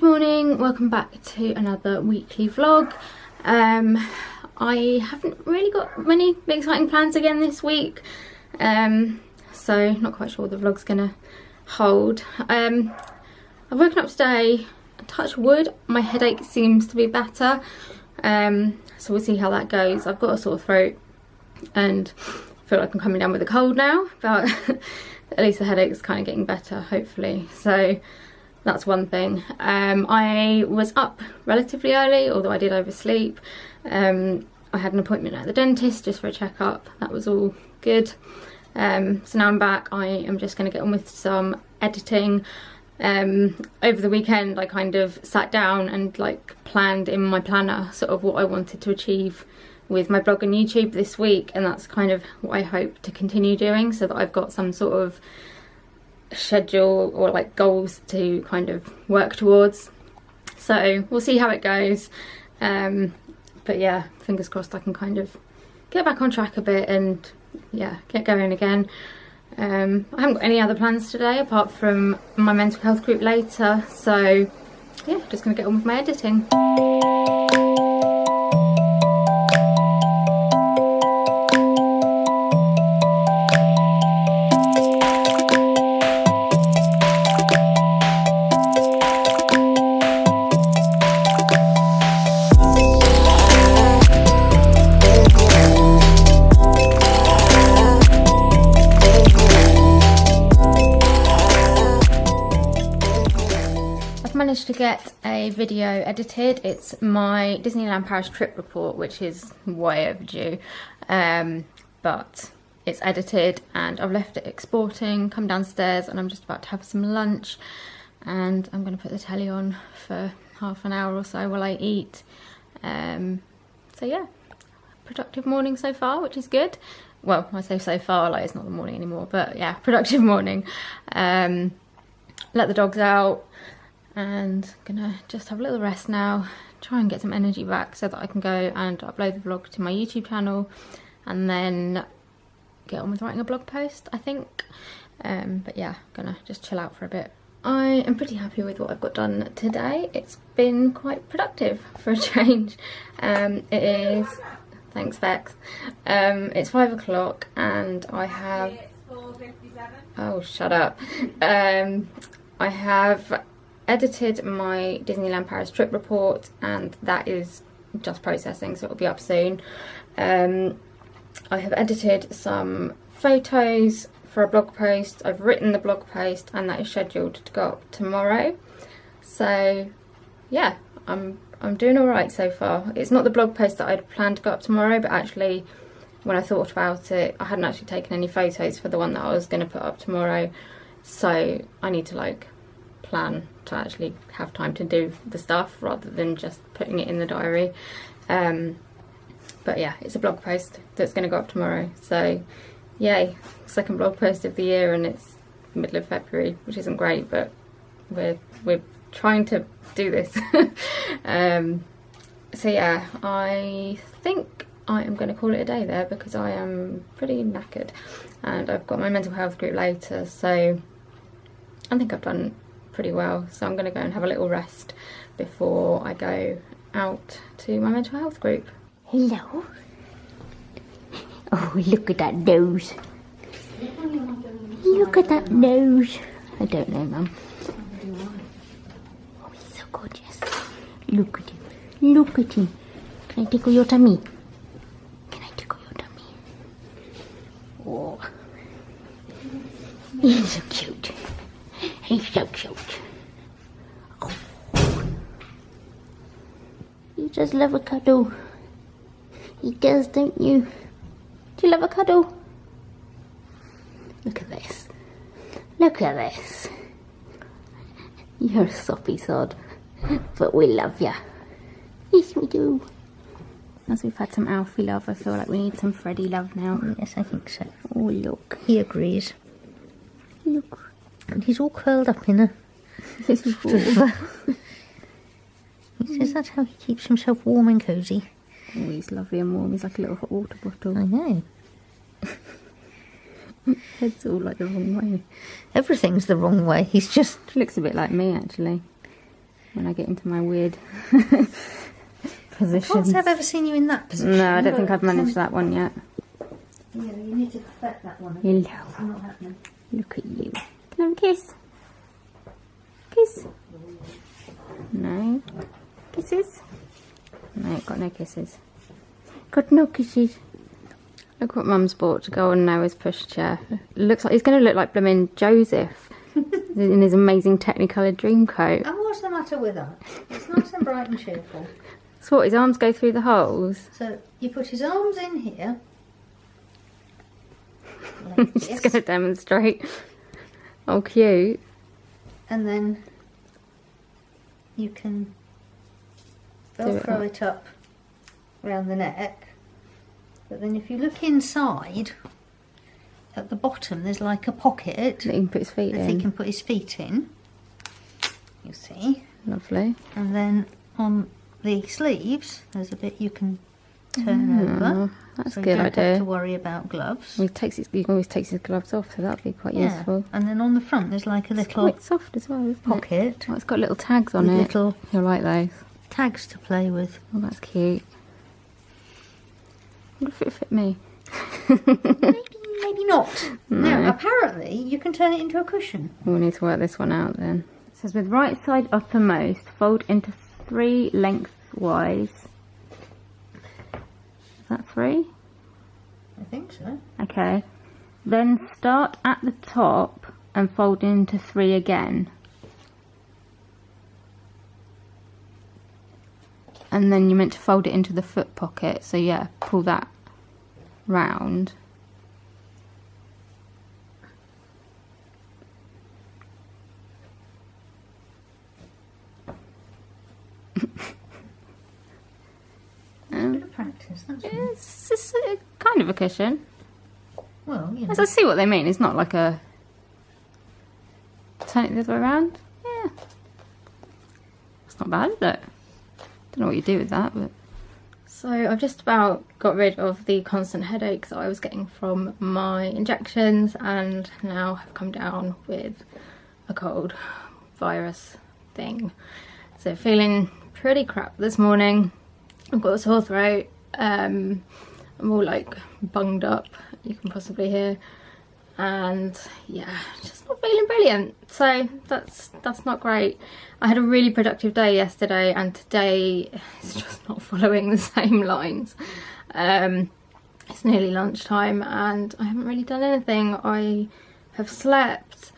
morning, welcome back to another weekly vlog. I haven't really got many exciting plans again this week, so not quite sure what the vlog's gonna hold. I've woken up today, touch wood, my headache seems to be better, so we'll see how that goes. I've got a sore throat and I feel like I'm coming down with a cold now, but at least the headache's kind of getting better, hopefully. So that's one thing. I was up relatively early, although I did oversleep. I had an appointment at the dentist just for a checkup. That was all good. So now I'm back. I am just going to get on with some editing. Over the weekend I kind of sat down and like planned in my planner sort of what I wanted to achieve with my blog and YouTube this week, and that's kind of what I hope to continue doing, so that I've got some sort of schedule or like goals to kind of work towards. So we'll see how it goes, but yeah, fingers crossed I can kind of get back on track a bit and yeah, get going again. I haven't got any other plans today apart from my mental health group later, so yeah, just gonna get on with my editing. Managed to get a video edited. It's my Disneyland Paris trip report, which is way overdue, but it's edited and I've left it exporting. Come downstairs and I'm just about to have some lunch, and I'm going to put the telly on for half an hour or so while I eat. So yeah, productive morning so far, which is good. Well, I say so far like it's not the morning anymore, but yeah, productive morning. Let the dogs out and gonna just have a little rest now, try and get some energy back so that I can go and upload the vlog to my YouTube channel and then get on with writing a blog post, I think. But yeah, gonna just chill out for a bit. I am pretty happy with what I've got done today. It's been quite productive for a change. It is, thanks Bex, it's 5 o'clock and I have, oh shut up, I have edited my Disneyland Paris trip report and that is just processing, so it'll be up soon. I have edited some photos for a blog post. I've written the blog post and that is scheduled to go up tomorrow. So yeah, I'm doing alright so far. It's not the blog post that I'd planned to go up tomorrow, but actually when I thought about it, I hadn't actually taken any photos for the one that I was going to put up tomorrow, so I need to like plan to actually have time to do the stuff rather than just putting it in the diary. But yeah, it's a blog post that's going to go up tomorrow, so yay, second blog post of the year, and it's middle of February, which isn't great, but we're trying to do this. So yeah, I think I am going to call it a day there because I am pretty knackered and I've got my mental health group later, so I think I've done pretty well, so I'm going to go and have a little rest before I go out to my mental health group. Hello. Oh, look at that nose. Look at that nose. I don't know, Mum. Oh, he's so gorgeous. Look at him. Look at him. Can I tickle your tummy? Can I tickle your tummy? Oh. He's so cute. He's so cute. Oh. He does love a cuddle. He does, don't you? Do you love a cuddle? Look at this. Look at this. You're a soppy sod, but we love you. Yes, we do. As we've had some Alfie love, I feel like we need some Freddie love now. Yes, I think so. Oh, look. He agrees. Look. And he's all curled up in a straw. He says that's how he keeps himself warm and cosy. Oh, he's lovely and warm. He's like a little hot water bottle. I know. Head's all like the wrong way. Everything's the wrong way. He's just... Looks a bit like me, actually. when I get into my weird positions. I can't say I've ever seen you in that position. No, I don't think I've managed that one yet. Yeah, you need to perfect that one. Hello. It's not happening. Look at you. Can I have a kiss? Kiss? No. Kisses? No, got no kisses. Got no kisses. Look what Mum's bought to go on Noah's pushchair. Looks like he's going to look like blooming Joseph in his amazing Technicolor dream coat. And what's the matter with that? It's nice and bright and cheerful. So what, his arms go through the holes? So you put his arms in here. Like Just this. going to demonstrate. Oh, cute. And then you can velcro it up around the neck. But then if you look inside, at the bottom there's like a pocket That he can put his feet that he in. can put his feet in. You see. Lovely. And then on the sleeves there's a bit you can turn over. That's So a you good don't idea. have to worry about gloves. He can always take his gloves off, so that'd be quite useful. And then on the front there's like a It's little quite soft as well, isn't it? pocket Oh, it's got little tags on with it. little You'll like those. tags to play with. Oh, that's cute. I wonder if it fit me. Maybe not. No. Now, apparently you can turn it into a cushion. We'll need to work this one out then. It says with right side uppermost, fold into 3 lengthwise. Is that 3? I think so. Okay. Then start at the top and fold into 3 again. And then you're meant to fold it into the foot pocket. So yeah, pull that round. A bit of practice, that's all. It's just a, kind of a cushion. Well, you know. As I see what they mean. It's not like a... Turn it the other way around. Yeah. It's not bad, is it? Don't know what you do with that, but... So I've just about got rid of the constant headaches that I was getting from my injections, and now have come down with a cold virus thing. So feeling pretty crap this morning. I've got a sore throat. I'm all like bunged up, you can possibly hear, and yeah, just not feeling brilliant. So that's not great. I had a really productive day yesterday, and today it's just not following the same lines. It's nearly lunchtime and I haven't really done anything. I have slept,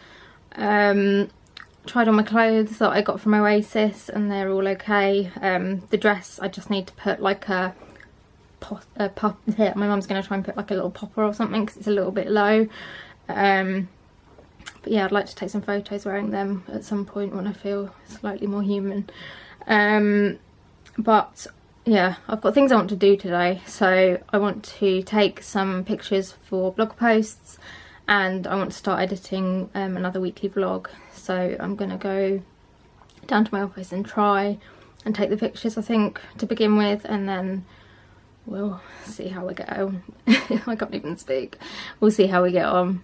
tried on my clothes that I got from Oasis and they're all okay. The dress, I just need to put like a pop here. My mum's going to try and put like a little popper or something because it's a little bit low. But yeah, I'd like to take some photos wearing them at some point when I feel slightly more human. But yeah, I've got things I want to do today. So I want to take some pictures for blog posts, and I want to start editing another weekly vlog. So I'm going to go down to my office and try and take the pictures, I think, to begin with, and then we'll see how we go. I can't even speak. We'll see how we get on.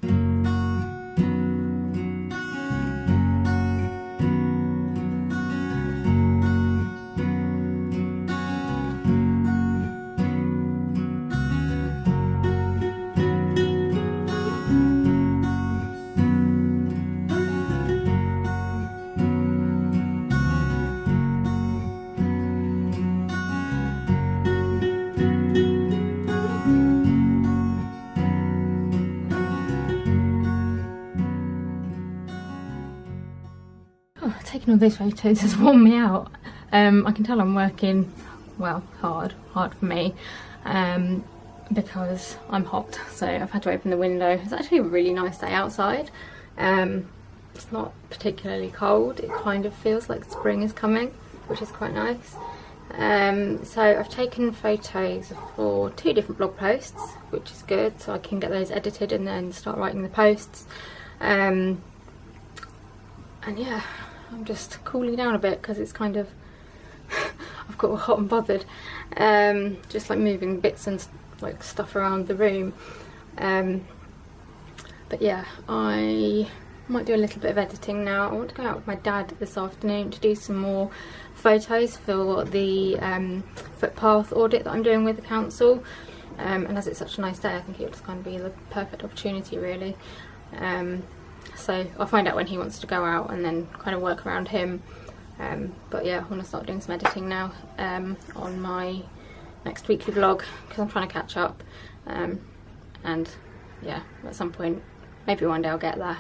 Taking all these photos has worn me out. I can tell I'm working, well, hard for me, because I'm hot, so I've had to open the window. It's actually a really nice day outside. It's not particularly cold. It kind of feels like spring is coming, which is quite nice. So I've taken photos for 2 different blog posts, which is good, so I can get those edited and then start writing the posts. And yeah, I'm just cooling down a bit because it's kind of I've got hot and bothered, just like moving bits and like stuff around the room. But yeah, I might do a little bit of editing now. I want to go out with my dad this afternoon to do some more photos for the footpath audit that I'm doing with the council. And as it's such a nice day, I think it would just kind of be the perfect opportunity, really. So I'll find out when he wants to go out and then kind of work around him. But yeah, I want to start doing some editing now on my next weekly vlog, because I'm trying to catch up. And yeah, at some point, maybe one day I'll get there.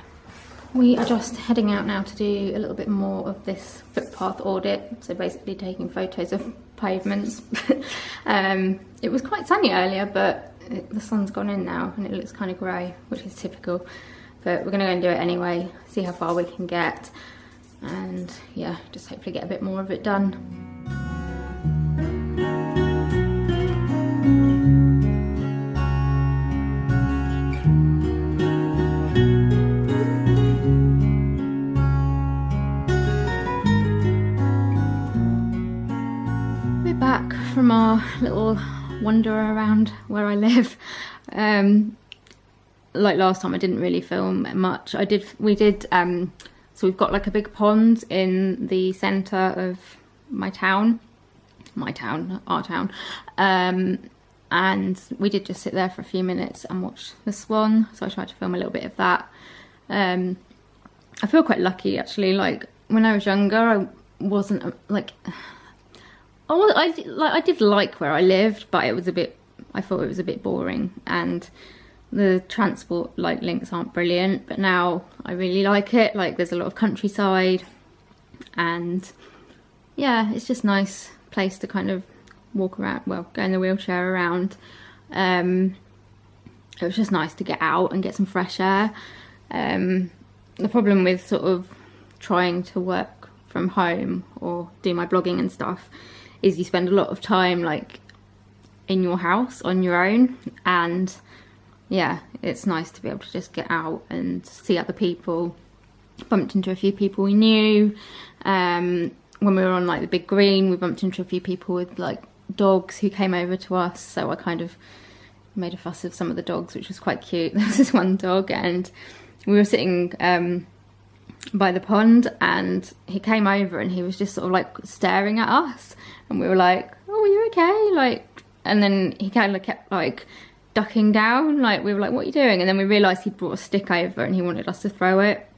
We are just heading out now to do a little bit more of this footpath audit, so basically taking photos of pavements. It was quite sunny earlier, but the sun's gone in now and it looks kind of grey, which is typical, but we're going to go and do it anyway, see how far we can get, and yeah, just hopefully get a bit more of it done. Back from our little wander around where I live. Like last time I didn't really film much. We did so we've got like a big pond in the centre of our town, and we did just sit there for a few minutes and watch the swan, so I tried to film a little bit of that. I feel quite lucky actually. Like when I was younger, I wasn't like I did like where I lived, but it was I thought it was a bit boring, and the transport links aren't brilliant, but now I really like it. Like there's a lot of countryside, and yeah, it's just a nice place to kind of walk around, well, go in the wheelchair around. It was just nice to get out and get some fresh air. The problem with sort of trying to work from home or do my blogging and stuff is you spend a lot of time like in your house on your own, and yeah, it's nice to be able to just get out and see other people. Bumped into a few people we knew. When we were on like the big green, we bumped into a few people with like dogs who came over to us, so I kind of made a fuss of some of the dogs, which was quite cute. There was this one dog, and we were sitting by the pond, and he came over and he was just sort of like staring at us, and we were like, oh, are you okay? Like, and then he kind of kept like ducking down, like we were like, what are you doing? And then we realised he'd brought a stick over and he wanted us to throw it,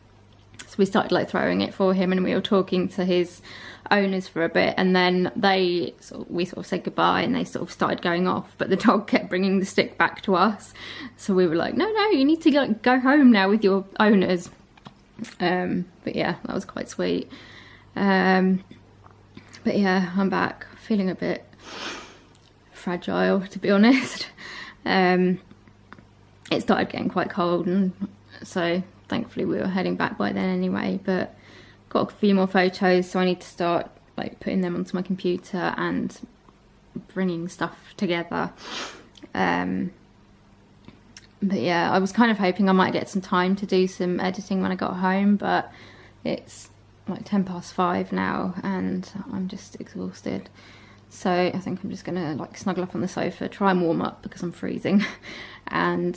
so we started like throwing it for him, and we were talking to his owners for a bit, and then we sort of said goodbye and they sort of started going off, but the dog kept bringing the stick back to us, so we were like, no, you need to like go home now with your owners. But yeah, that was quite sweet. But yeah, I'm back feeling a bit fragile, to be honest. It started getting quite cold, and so thankfully we were heading back by then anyway, but got a few more photos, so I need to start like putting them onto my computer and bringing stuff together. But yeah, I was kind of hoping I might get some time to do some editing when I got home, but it's like 5:10 now and I'm just exhausted. So I think I'm just gonna like snuggle up on the sofa, try and warm up because I'm freezing, and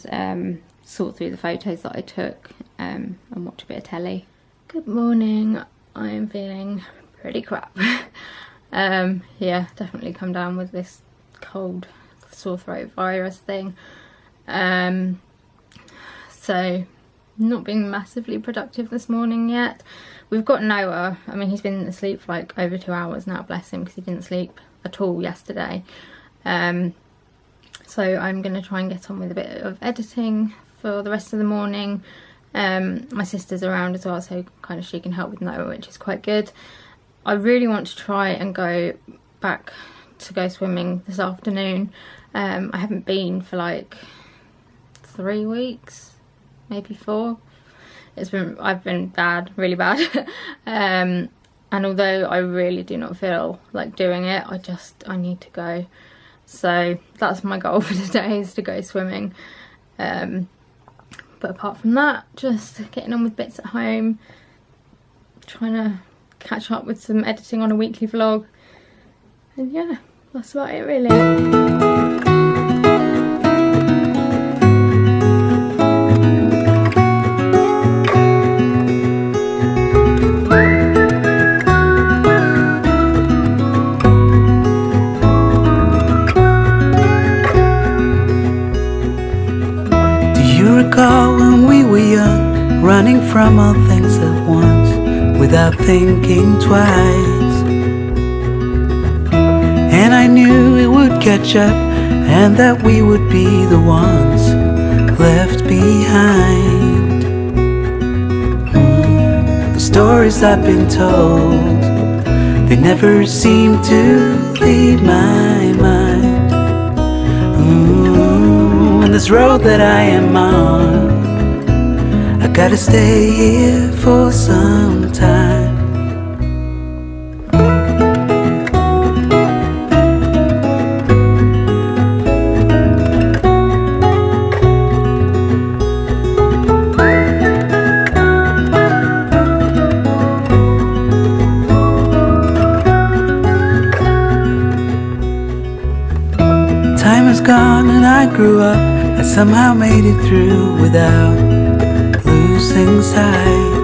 sort through the photos that I took, and watch a bit of telly. Good morning. I am feeling pretty crap. Yeah, definitely come down with this cold, sore throat virus thing. So not being massively productive this morning yet. We've got Noah. I mean, he's been asleep for like over 2 hours now, bless him, because he didn't sleep at all yesterday. So I'm going to try and get on with a bit of editing for the rest of the morning. My sister's around as well, so kind of she can help with Noah, which is quite good. I really want to try and go back to go swimming this afternoon. I haven't been for like 3 weeks, maybe 4. I've been bad, really bad. And although I really do not feel like doing it, I need to go. So that's my goal for today, is to go swimming. But apart from that, just getting on with bits at home, trying to catch up with some editing on a weekly vlog, and yeah, that's about it really. from all things at once, without thinking twice. And I knew it would catch up, and that we would be the ones left behind. The stories I've been told, they never seem to leave my mind. On this road that I am on, I gotta stay here for some time. Time is gone and I grew up. I somehow made it through without losing sight.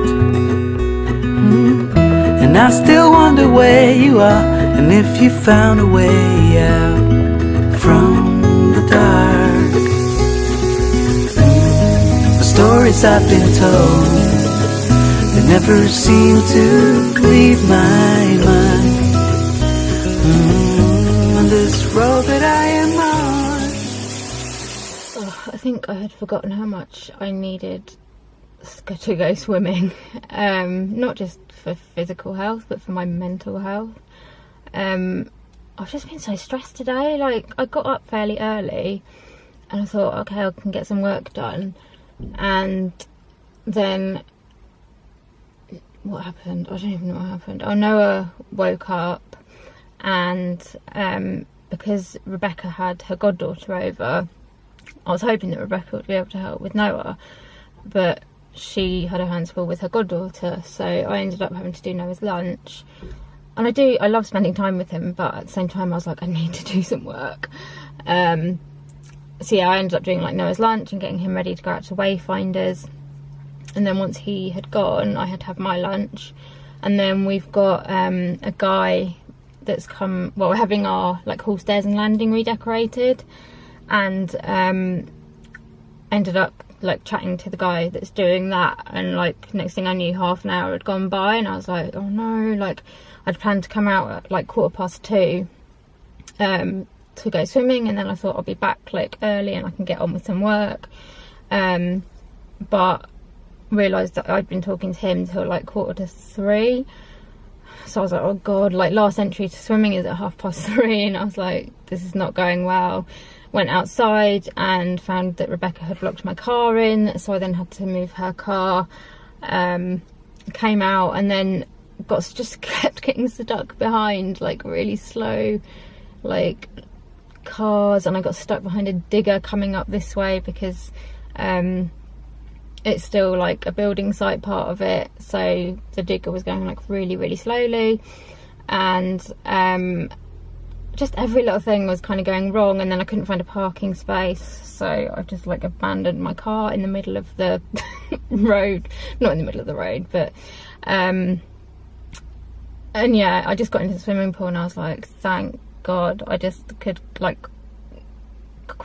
And I still wonder where you are, and if you found a way out from the dark. The stories I've been told, they never seem to leave my mind. On this road that I am on. I think I had forgotten how much I needed to go swimming, not just for physical health but for my mental health. I've just been so stressed today. Like, I got up fairly early and I thought, okay, I can get some work done, and then what happened? I don't even know what happened. Oh, Noah woke up, and because Rebecca had her goddaughter over, I was hoping that Rebecca would be able to help with Noah, but she had her hands full with her goddaughter, so I ended up having to do Noah's lunch. And I love spending time with him, but at the same time I was like, I need to do some work. So yeah, I ended up doing like Noah's lunch and getting him ready to go out to Wayfinders, and then once he had gone, I had to have my lunch. And then we've got a guy that's come, well, we're having our like hall stairs and landing redecorated, and ended up like chatting to the guy that's doing that, and like next thing I knew, half an hour had gone by, and I was like, oh no, like I'd planned to come out at like 2:15 to go swimming, and then I thought I'll be back like early and I can get on with some work, but realised that I'd been talking to him till like 2:45. So I was like, oh god, like last entry to swimming is at 3:30, and I was like, this is not going well. Went outside and found that Rebecca had blocked my car in, so I then had to move her car. Came out and then just kept getting stuck behind like really slow like cars, and I got stuck behind a digger coming up this way because it's still like a building site part of it, so the digger was going like really slowly, and just every little thing was kind of going wrong, and then I couldn't find a parking space, so I just like abandoned my car in the middle of the road, not in the middle of the road, but and yeah, I just got into the swimming pool and I was like, thank god, I just could like,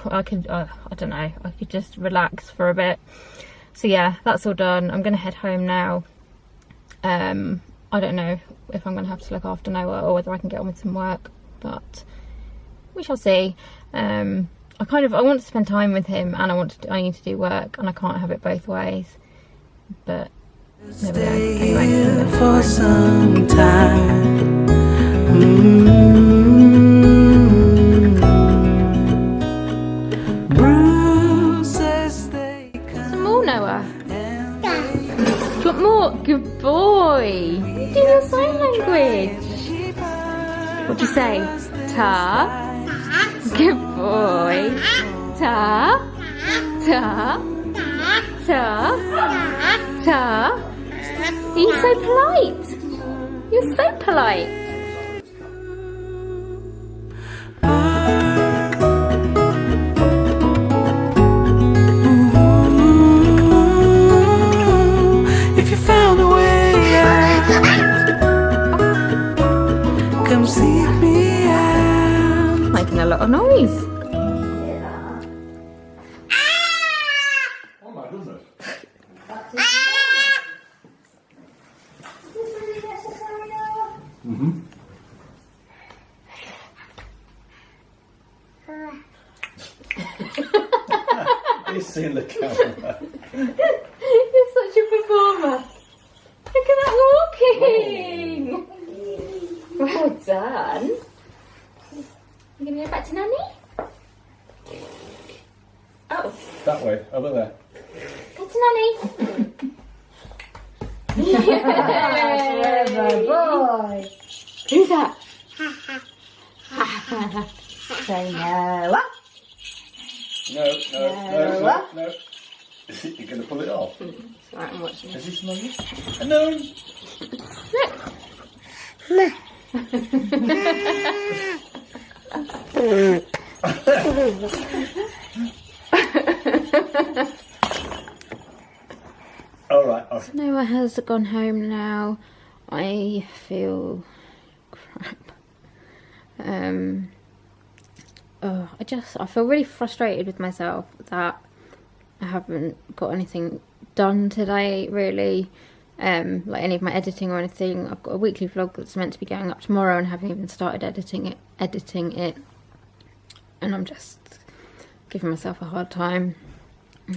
I don't know, I could just relax for a bit. So yeah, that's all done. I'm gonna head home now. I don't know if I'm gonna have to look after Noah or whether I can get on with some work, but we shall see. I want to spend time with him, and I need to do work, and I can't have it both ways. But there we go. Anyway, for some time. some more, Noah. Do you want more? Good boy. Do your sign language. What'd you say? Ta. Good boy. Ta. Ta. Ta. Ta. You're so polite. You're so polite. If you found a way out, come seek me out. Making a lot of noise. Oh my goodness. in the camera. You're such a performer. Look at that walking. Well done. You gonna go back to Nanny? Oh. That way, over there. Go to Nanny. Forever boy. Who's that? Say no. No. You're going to pull it off. Alright, I'm watching Is it. he smelling? No. Alright. Noah has gone home now. I feel crap. I feel really frustrated with myself that I haven't got anything done today, really. Like any of my editing or anything. I've got a weekly vlog that's meant to be going up tomorrow and haven't even started editing it. And I'm just giving myself a hard time.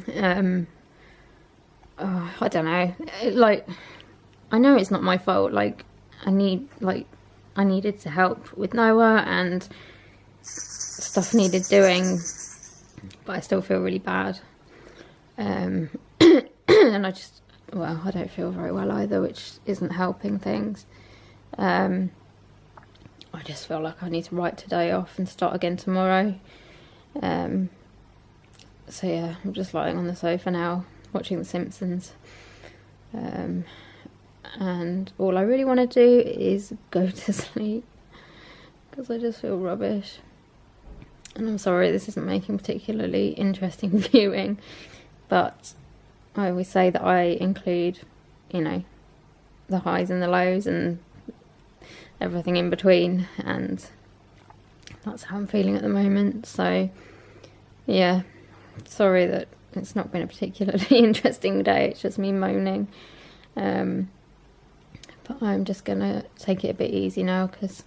I don't know. Like, I know it's not my fault. Like, I needed to help with Noah and stuff needed doing, but I still feel really bad. And I don't feel very well either, which isn't helping things. I just feel like I need to write today off and start again tomorrow. So yeah, I'm just lying on the sofa now, watching The Simpsons. And all I really want to do is go to sleep, because I just feel rubbish. And I'm sorry this isn't making particularly interesting viewing, but I always say that I include, you know, the highs and the lows and everything in between, and that's how I'm feeling at the moment. So yeah, sorry that it's not been a particularly interesting day, it's just me moaning. But I'm just gonna take it a bit easy now, because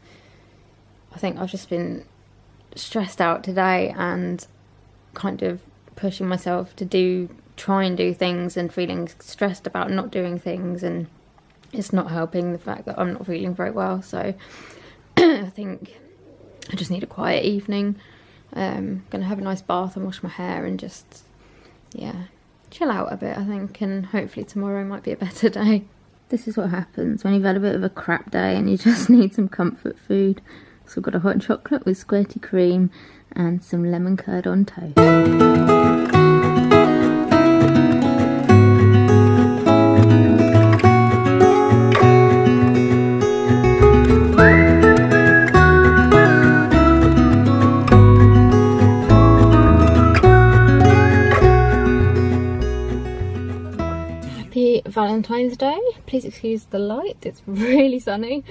I think I've just been stressed out today and kind of pushing myself to try and do things and feeling stressed about not doing things, and it's not helping the fact that I'm not feeling very well. So I think I just need a quiet evening. Gonna have a nice bath and wash my hair and just, yeah, chill out a bit, I think, and hopefully tomorrow might be a better day. This is what happens when you've had a bit of a crap day and you just need some comfort food. So I've got a hot chocolate with squirty cream and some lemon curd on toast. Happy Valentine's Day. Please excuse the light, it's really sunny.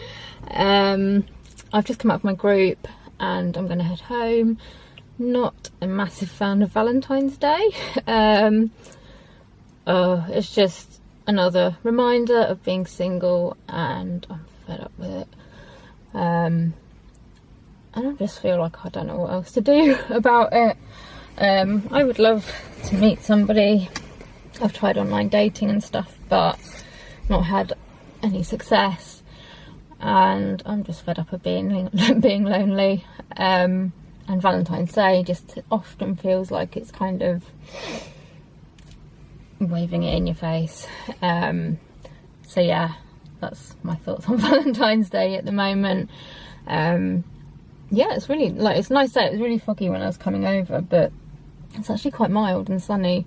I've just come out of my group and I'm going to head home. Not a massive fan of Valentine's Day. It's just another reminder of being single, and I'm fed up with it. And I just feel like I don't know what else to do about it. I would love to meet somebody. I've tried online dating and stuff, but not had any success. And I'm just fed up of being lonely. And Valentine's Day just often feels like it's kind of waving it in your face. So yeah, that's my thoughts on Valentine's Day at the moment. Yeah, it's really, like, it's a nice day. It was really foggy when I was coming over, but it's actually quite mild and sunny.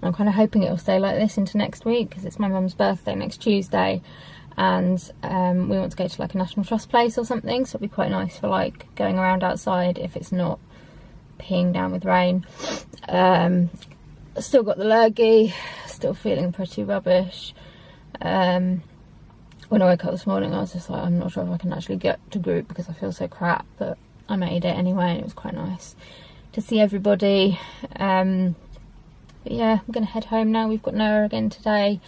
I'm kind of hoping it'll stay like this into next week, because it's my mum's birthday next Tuesday, and we want to go to like a National Trust place or something, so it'll be quite nice for like going around outside if it's not peeing down with rain. Still got the lurgy, still feeling pretty rubbish. When I woke up this morning I was just like, I'm not sure if I can actually get to group because I feel so crap, but I made it anyway and it was quite nice to see everybody. But yeah, I'm going to head home now. We've got Noah again today,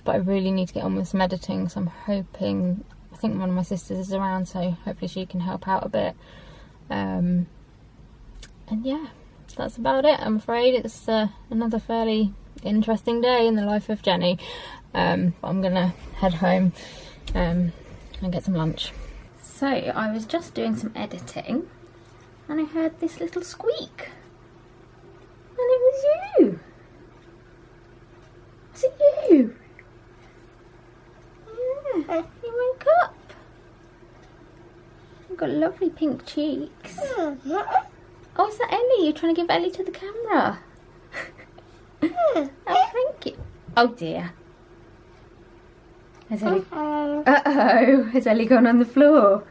but I really need to get on with some editing, so I'm hoping, I think one of my sisters is around, so hopefully she can help out a bit. And yeah, that's about it, I'm afraid. It's another fairly interesting day in the life of Jenny. But I'm gonna head home and get some lunch. So I was just doing some editing and I heard this little squeak. And it was you. Was it you? Yeah, you woke up. You've got lovely pink cheeks. Oh, is that Ellie? You're trying to give Ellie to the camera. Oh, thank you. Oh dear. Has Ellie... Uh-oh. Has Ellie gone on the floor?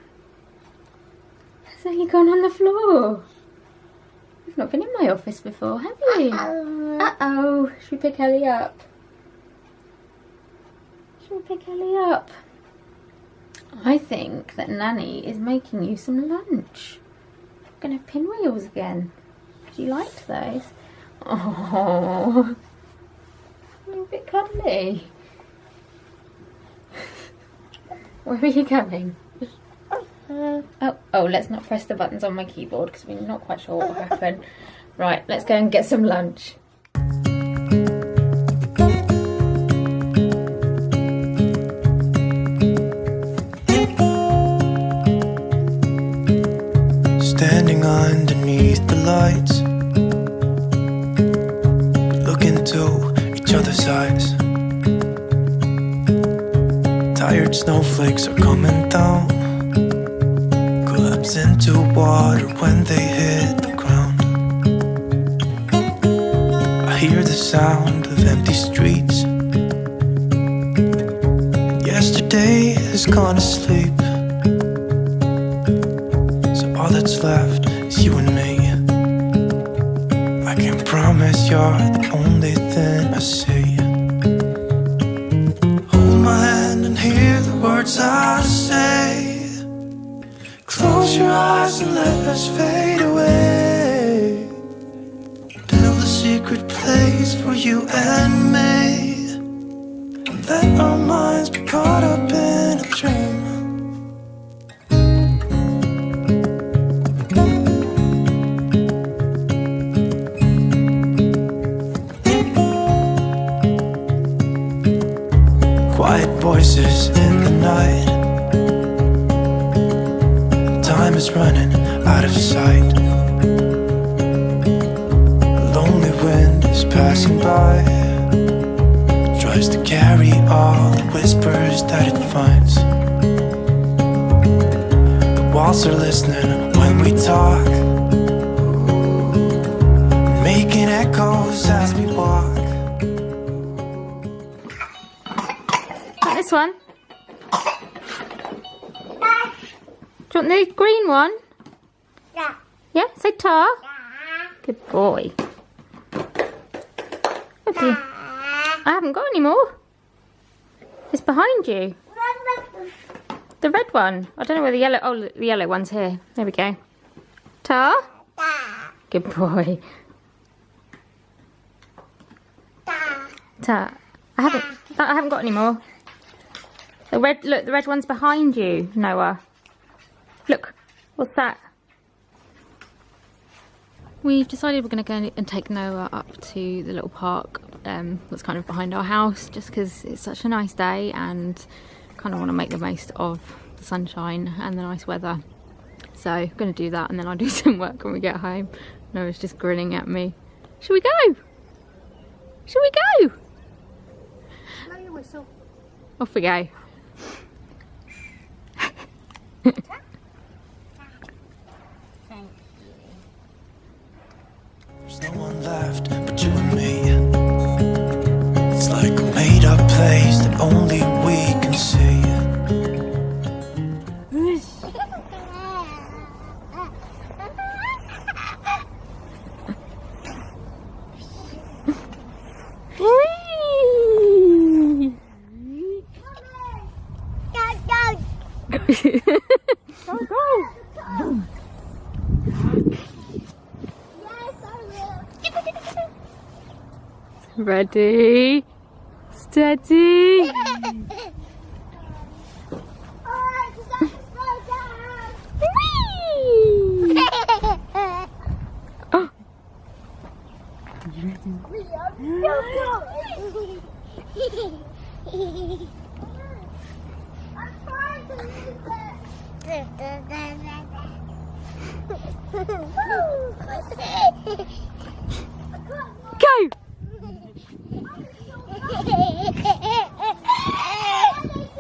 Has Ellie gone on the floor? You've not been in my office before, have you? Uh-oh. Should we pick Ellie up? Should we pick Ellie up? I think that Nanny is making you some lunch. We're going to have pinwheels again. Do you like those? Oh, you're a bit cuddly. Where are you going? Oh, let's not press the buttons on my keyboard because we're not quite sure what will happen. Right, let's go and get some lunch. Standing underneath the lights, we look into each other's eyes. Tired snowflakes are coming down, collapse into water when they hit the ground. I hear the sound of empty streets, and yesterday has gone to sleep. All that's left is you and me. I can't promise you're the only thing I see. Hold my hand and hear the words I say. Close your eyes and let us fade away. Build a secret place for you and me, and let our minds be caught up in a dream. Quiet voices in the night, time is running out of sight. A lonely wind is passing by, tries to carry all the whispers that it finds. The walls are listening when we talk, making echoes as we walk. This one. Do you want the green one? Yeah. Yeah, say ta. Good boy. Oh dear. I haven't got any more. It's behind you. The red one. I don't know where the yellow... Oh, the yellow one's here. There we go. Ta. Good boy. Ta. I haven't got any more. The red, look, the red one's behind you, Noah. Look, what's that? We've decided we're going to go and take Noah up to the little park that's kind of behind our house, just because it's such a nice day and kind of want to make the most of the sunshine and the nice weather. So I'm going to do that, and then I'll do some work when we get home. Noah's just grinning at me. Shall we go? Shall we go? Blow your whistle. Off we go. There's no one left but you and me. It's like a made-up place that only we can see. Go, go. Ready, steady. Go!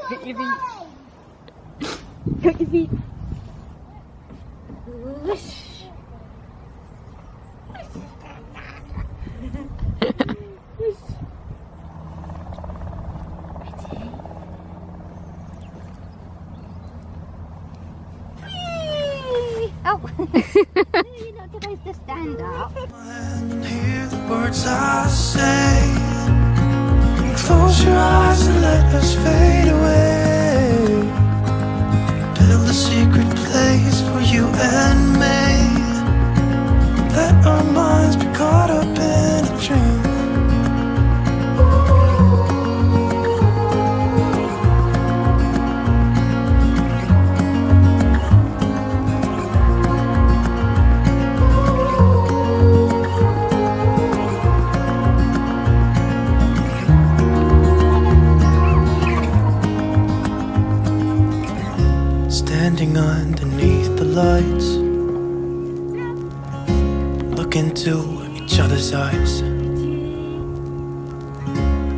Hit your feet. Hit your feet. Oh, you're not supposed to stand up. And hear the words I say. Close your eyes and let us fade away. Build a secret place for you and me. Let our minds be caught up in a dream. Standing underneath the lights, look into each other's eyes.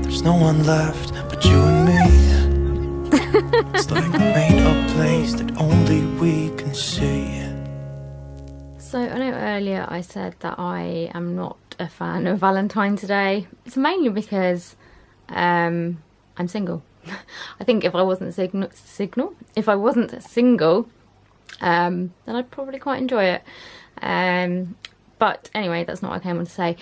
There's no one left but you and me. It's like a made-up place that only we can see. So I know earlier I said that I am not a fan of Valentine's Day. It's mainly because I'm single. I think if I wasn't single, then I'd probably quite enjoy it. But anyway, that's not what I came on to say.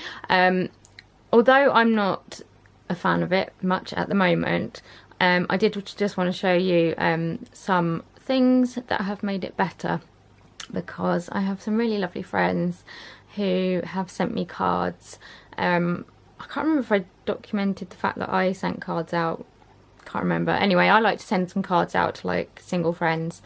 Although I'm not a fan of it much at the moment, I did just want to show you some things that have made it better, because I have some really lovely friends who have sent me cards. I can't remember if I documented the fact that I sent cards out. Can't remember. Anyway, I like to send some cards out to like single friends,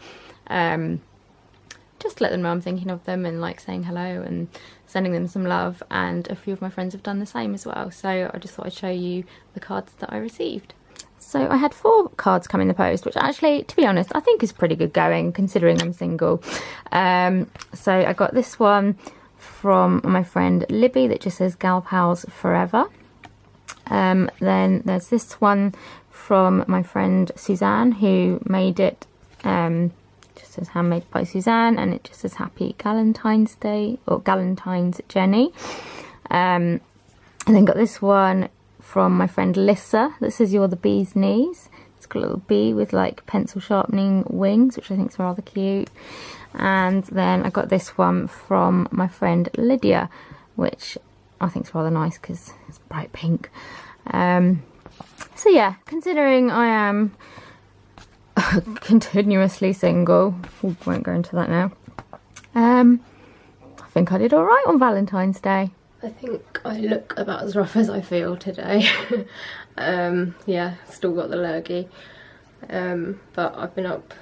just to let them know I'm thinking of them and like saying hello and sending them some love, and a few of my friends have done the same as well. So I just thought I'd show you the cards that I received. So I had 4 cards come in the post, which actually, to be honest, I think is pretty good going considering I'm single. So I got this one from my friend Libby that just says Gal Pals Forever. Then there's this one from my friend Suzanne, who made it, just says handmade by Suzanne, and it just says Happy Galentine's Day, or Galentine's Jenny. And then got this one from my friend Lissa that says You're the Bee's Knees. It's got a little bee with like pencil sharpening wings, which I think is rather cute. And then I got this one from my friend Lydia, which I think is rather nice because it's bright pink. So yeah, considering I am continuously single, we won't go into that now, I think I did alright on Valentine's Day. I think I look about as rough as I feel today. Yeah, still got the lurgy, but I've been up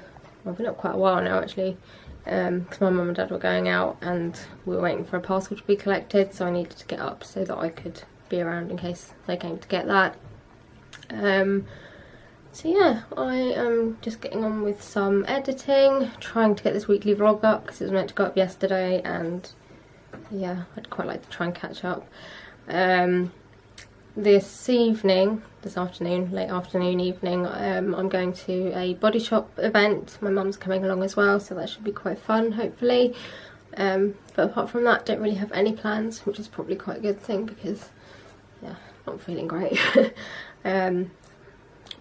quite a while now actually, because my mum and dad were going out and we were waiting for a parcel to be collected, so I needed to get up so that I could be around in case they came to get that. So yeah, I am just getting on with some editing, trying to get this weekly vlog up because it was meant to go up yesterday, and yeah, I'd quite like to try and catch up. This afternoon, late afternoon, evening, I'm going to a body shop event. My mum's coming along as well, so that should be quite fun, hopefully. But apart from that, don't really have any plans, which is probably quite a good thing because, yeah, not feeling great.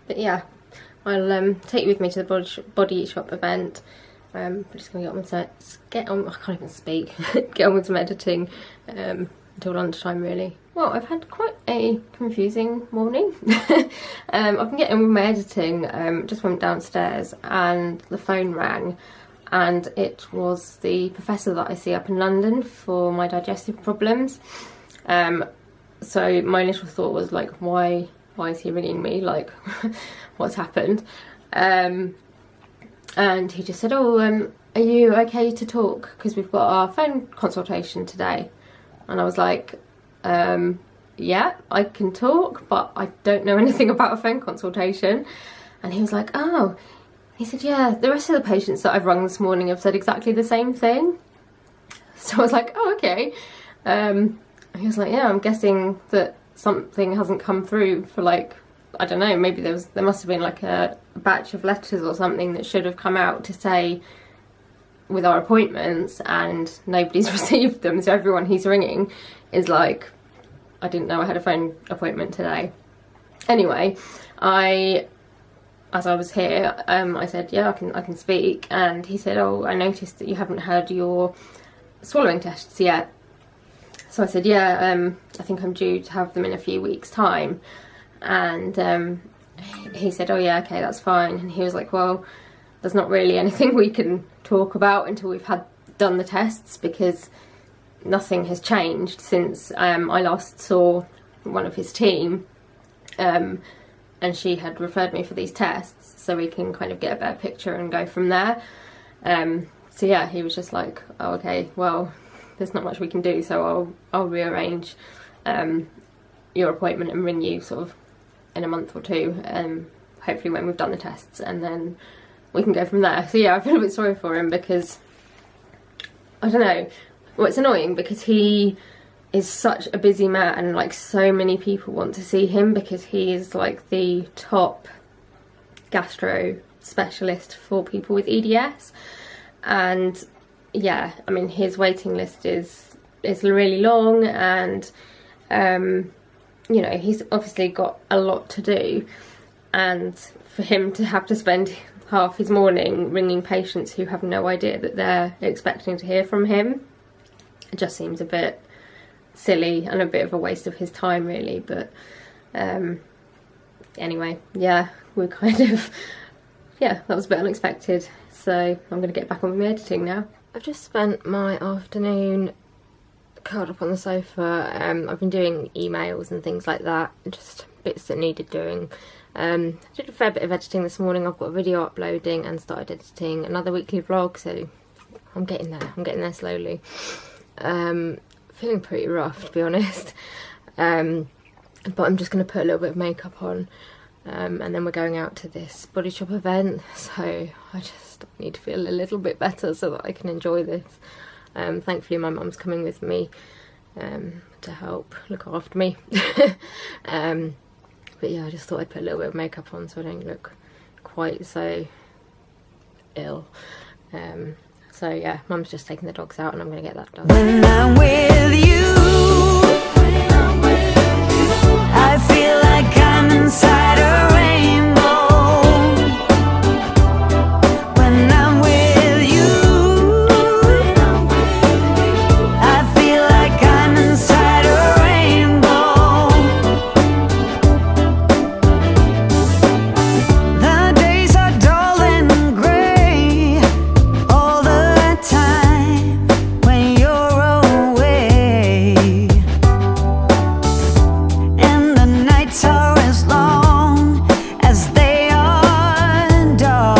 But yeah, I'll take you with me to the body shop event. We're just going to get on with some editing until lunchtime really. Well, I've had quite a confusing morning. I've been getting on with my editing, just went downstairs and the phone rang, and it was the professor that I see up in London for my digestive problems. So my initial thought was like, why is he ringing me? Like, what's happened? And he just said, oh, are you okay to talk? Because we've got our phone consultation today. And I was like, yeah, I can talk, but I don't know anything about a phone consultation. And he was like, oh, he said, yeah, the rest of the patients that I've rung this morning have said exactly the same thing. So I was like, oh, okay. He was like, yeah, I'm guessing that something hasn't come through for like, I don't know, maybe there must have been like a batch of letters or something that should have come out to say with our appointments, and nobody's received them. So everyone he's ringing is like, I didn't know I had a phone appointment today. Anyway, as I was here, I said, yeah, I can speak. And he said, oh, I noticed that you haven't had your swallowing tests yet. So I said, yeah, I think I'm due to have them in a few weeks' time. And he said, oh yeah, okay, that's fine. And he was like, well, there's not really anything we can talk about until we've done the tests, because nothing has changed since I last saw one of his team. And she had referred me for these tests, so we can kind of get a better picture and go from there. So yeah, he was just like, oh, okay, well, there's not much we can do, so I'll rearrange your appointment and ring you sort of in a month or two, hopefully when we've done the tests, and then we can go from there. So yeah, I feel a bit sorry for him, because I don't know, well, it's annoying because he is such a busy man, and like so many people want to see him because he is like the top gastro specialist for people with EDS. And yeah, I mean, his waiting list is really long, and you know, he's obviously got a lot to do, and for him to have to spend half his morning ringing patients who have no idea that they're expecting to hear from him, it just seems a bit silly and a bit of a waste of his time, really. But anyway, yeah, we're kind of, yeah, that was a bit unexpected, so I'm going to get back on with my editing now. I've just spent my afternoon curled up on the sofa. I've been doing emails and things like that, just bits that needed doing. I did a fair bit of editing this morning. I've got a video uploading and started editing another weekly vlog, so I'm getting there slowly. Feeling pretty rough, to be honest, but I'm just going to put a little bit of makeup on, and then we're going out to this body shop event, so I just need to feel a little bit better so that I can enjoy this. Thankfully my mum's coming with me to help look after me. But yeah, I just thought I'd put a little bit of makeup on so I don't look quite so ill. So yeah, mum's just taking the dogs out and I'm going to get that done. When I'm with you, I feel like I'm inside a rainbow. When I'm with you, I feel like I'm inside a rainbow. The days are dull and grey all the time when you're away, and the nights are as long as they are dark.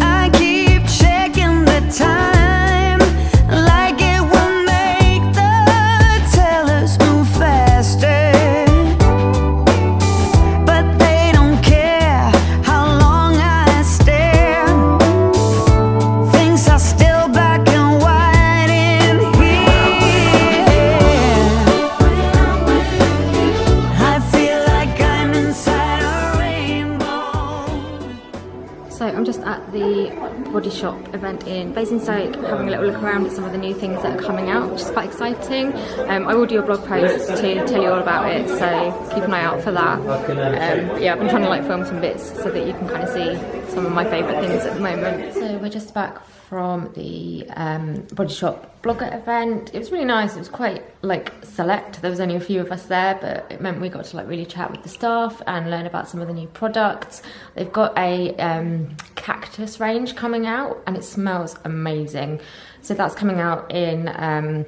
I keep checking the time like it will make the tellers move faster, but they don't care how long I stare. Things are still black and white in here. I feel like I'm inside a rainbow. So I'm just at the body shop event in Basingstoke, having a little look around at some of the new things that are coming out, which is quite exciting. I will do a blog post to tell you all about it, so keep an eye out for that. Yeah, I've been trying to like film some bits so that you can kind of see some of my favourite things at the moment. So we're just back from the body shop blogger event. It was really nice. It was quite like select. There was only a few of us there, but it meant we got to like really chat with the staff and learn about some of the new products. They've got a cactus range coming out and it smells amazing. So that's coming out in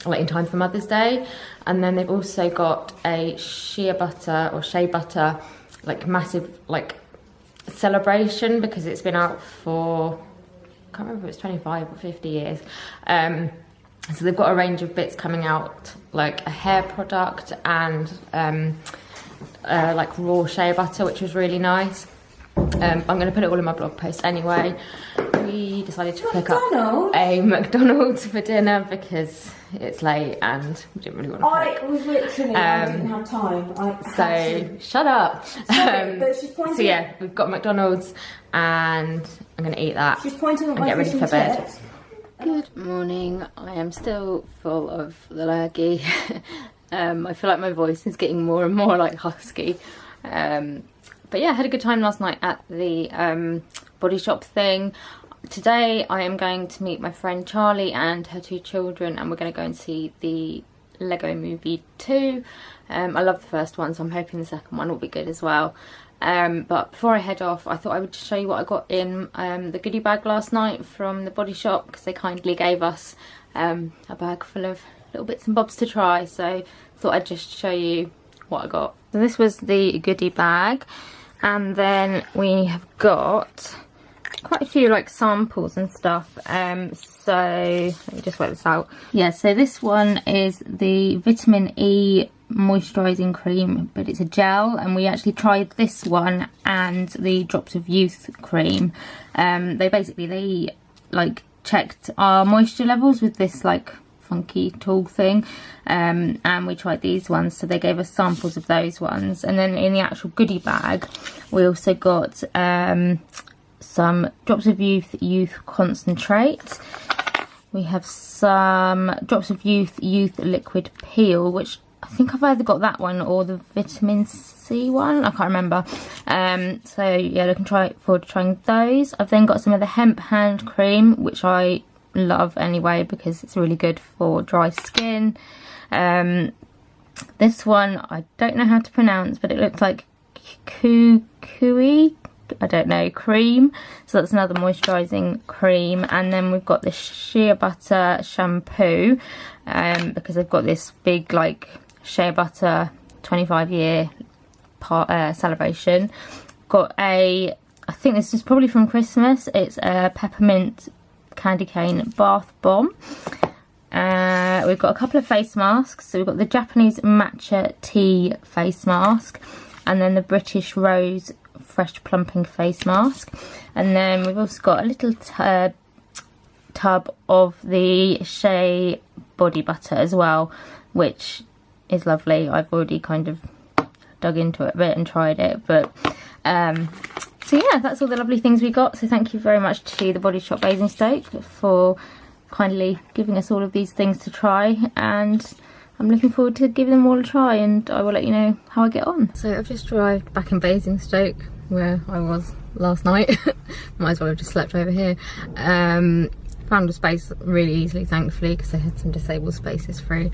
like in time for Mother's Day. And then they've also got a shea butter like massive like celebration, because it's been out for, I can't remember if it's 25 or 50 years. So they've got a range of bits coming out, like a hair product and like raw shea butter, which was really nice. I'm going to put it all in my blog post anyway. We decided to pick up a McDonald's for dinner because it's late and we didn't really want to cook. I was literally, I didn't have time. So, shut up. Sorry, but she's pointing. So yeah, we've got McDonald's and I'm going to eat that She's pointing at and my get ready fish for and bed. chips. Good morning. I am still full of the lurgy. I feel like my voice is getting more and more like husky. But yeah, I had a good time last night at the Body Shop thing. Today I am going to meet my friend Charlie and her 2 children, and we're going to go and see the Lego Movie 2. I love the first one, so I'm hoping the second one will be good as well. But before I head off, I thought I would show you what I got in the goodie bag last night from the Body Shop, because they kindly gave us a bag full of little bits and bobs to try, so I thought I'd just show you what I got. So this was the goodie bag, and then we have got quite a few like samples and stuff. So let me just work this out. Yeah, so this one is the vitamin E moisturising cream, but it's a gel, and we actually tried this one and the Drops of Youth cream. They like checked our moisture levels with this like funky tool thing, and we tried these ones, so they gave us samples of those ones. And then in the actual goodie bag we also got some Drops of Youth concentrate. We have some Drops of Youth liquid peel, which I think I've either got that one or the vitamin C one, I can't remember. So yeah, looking forward to trying those. I've then got some of the hemp hand cream, which I love anyway because it's really good for dry skin. This one I don't know how to pronounce, but it looks like kukui, I don't know, cream. So that's another moisturising cream. And then we've got the shea butter shampoo, because they've got this big like shea butter 25-year celebration. Got I think this is probably from Christmas, it's a peppermint candy cane bath bomb. We've got a couple of face masks. So we've got the Japanese matcha tea face mask, and then the British rose fresh plumping face mask. And then we've also got a little tub of the shea body butter as well, which is lovely. I've already kind of dug into it a bit and tried it, but so yeah, that's all the lovely things we got. So thank you very much to the Body Shop Basingstoke for kindly giving us all of these things to try, and I'm looking forward to giving them all a try, and I will let you know how I get on. So I've just arrived back in Basingstoke, where I was last night. Might as well have just slept over here. Found a space really easily, thankfully, because I had some disabled spaces free.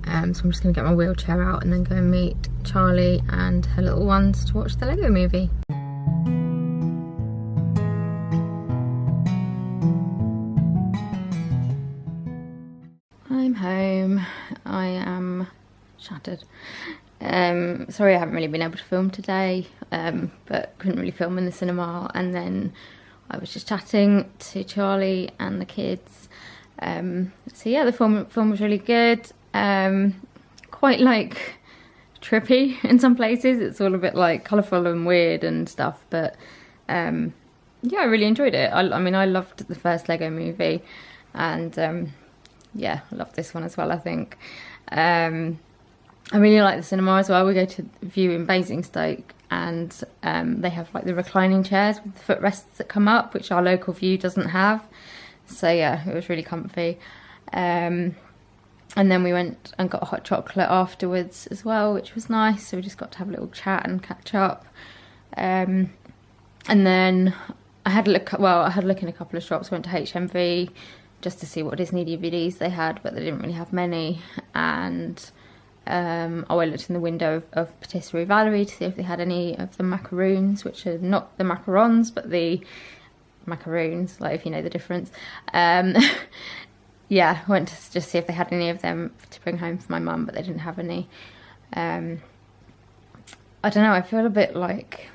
So I'm just going to get my wheelchair out and then go and meet Charlie and her little ones to watch the Lego Movie. I'm home. I am shattered. Sorry I haven't really been able to film today, but couldn't really film in the cinema, and then I was just chatting to Charlie and the kids. So yeah, the film was really good. Quite like trippy in some places. It's all a bit like colourful and weird and stuff, but yeah, I really enjoyed it. I mean, I loved the first Lego Movie, and yeah, I love this one as well, I think. I really like the cinema as well. We go to View in Basingstoke, and they have like the reclining chairs with the footrests that come up, which our local View doesn't have. So yeah, it was really comfy. And then we went and got a hot chocolate afterwards as well, which was nice. So we just got to have a little chat and catch up. And then I had a look in a couple of shops. Went to HMV just to see what Disney DVDs they had, but they didn't really have many. And I looked in the window of Patisserie Valerie to see if they had any of the macaroons, which are not the macarons, but the macaroons, like if you know the difference. Yeah, I went to just see if they had any of them to bring home for my mum, but they didn't have any. I don't know, I feel a bit like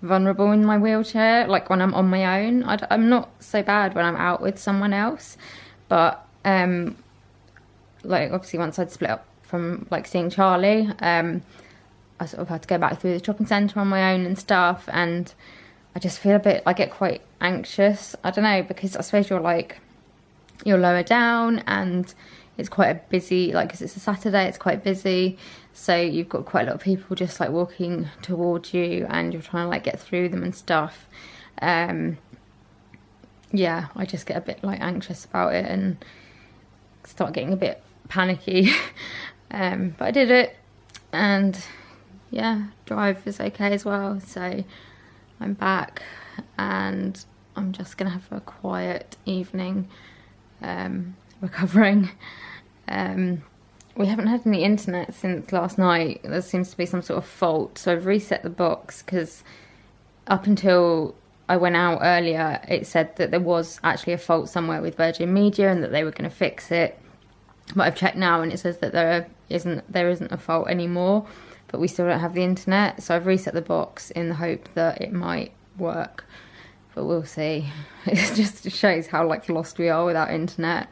vulnerable in my wheelchair, like when I'm on my own. I'm not so bad when I'm out with someone else, but like obviously once I'd split up from like seeing Charlie, I sort of had to go back through the shopping centre on my own and stuff, and I just feel a bit, I get quite anxious, I don't know, because I suppose you're lower down and it's quite a busy, like, because it's a Saturday, it's quite busy, so you've got quite a lot of people just like walking towards you and you're trying to like get through them and stuff. Yeah, I just get a bit like anxious about it and start getting a bit panicky. But I did it, and yeah, drive was okay as well, so I'm back and I'm just gonna have a quiet evening, recovering. We haven't had any internet since last night. There seems to be some sort of fault, so I've reset the box, because up until I went out earlier it said that there was actually a fault somewhere with Virgin Media and that they were going to fix it, but I've checked now and it says that there isn't a fault anymore, but we still don't have the internet, so I've reset the box in the hope that it might work, but we'll see. It just shows how like lost we are without internet.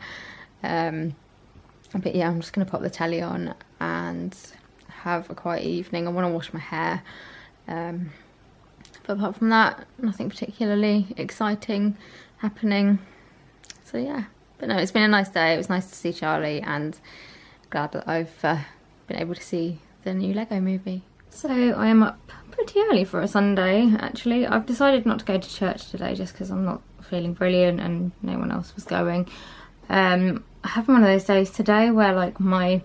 But yeah, I'm just going to pop the telly on and have a quiet evening. I want to wash my hair, but apart from that, nothing particularly exciting happening. So yeah, but no, it's been a nice day. It was nice to see Charlie, and glad that I've been able to see the new Lego movie. So I am up pretty early for a Sunday, actually. I've decided not to go to church today just because I'm not feeling brilliant and no one else was going. I'm having one of those days today where like my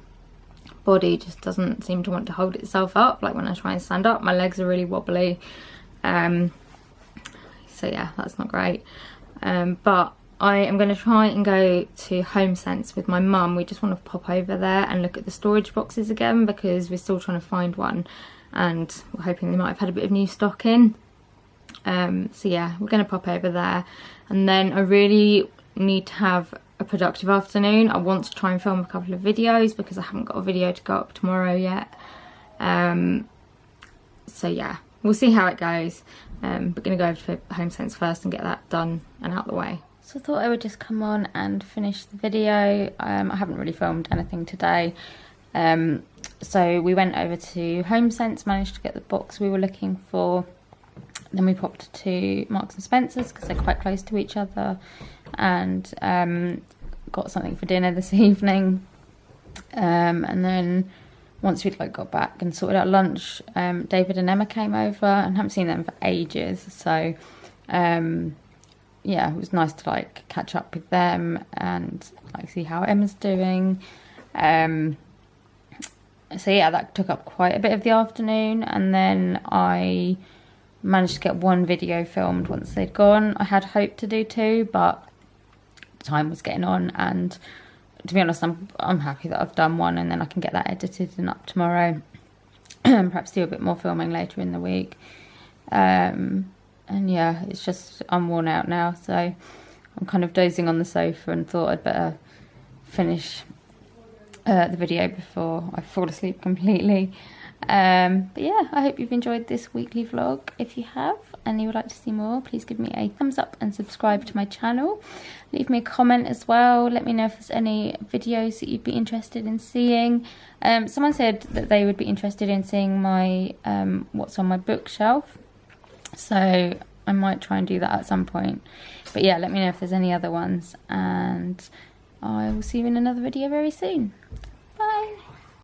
body just doesn't seem to want to hold itself up. Like when I try and stand up, my legs are really wobbly. So yeah, that's not great. But I am going to try and go to Home Sense with my mum. We just want to pop over there and look at the storage boxes again, because we're still trying to find one and we're hoping they might have had a bit of new stock in. So yeah, we're going to pop over there, and then I really need to have a productive afternoon. I want to try and film a couple of videos because I haven't got a video to go up tomorrow yet. So yeah, we'll see how it goes. We're going to go over to Home Sense first and get that done and out the way. So I thought I would just come on and finish the video. I haven't really filmed anything today. So we went over to Home Sense, managed to get the box we were looking for. Then we popped to Marks and Spencer's because they're quite close to each other, and got something for dinner this evening. And then once we'd like got back and sorted out lunch, David and Emma came over, and haven't seen them for ages. So yeah, it was nice to like catch up with them and like see how Emma's doing. So yeah, that took up quite a bit of the afternoon, and then I managed to get one video filmed once they'd gone. I had hoped to do two, but time was getting on, and to be honest, I'm happy that I've done one, and then I can get that edited and up tomorrow and perhaps do a bit more filming later in the week. And yeah, it's just I'm worn out now, so I'm kind of dozing on the sofa and thought I'd better finish the video before I fall asleep completely. But yeah, I hope you've enjoyed this weekly vlog. If you have and you would like to see more, please give me a thumbs up and subscribe to my channel. Leave me a comment as well. Let me know if there's any videos that you'd be interested in seeing. Someone said that they would be interested in seeing my what's on my bookshelf, so I might try and do that at some point. But yeah, let me know if there's any other ones, and I will see you in another video very soon.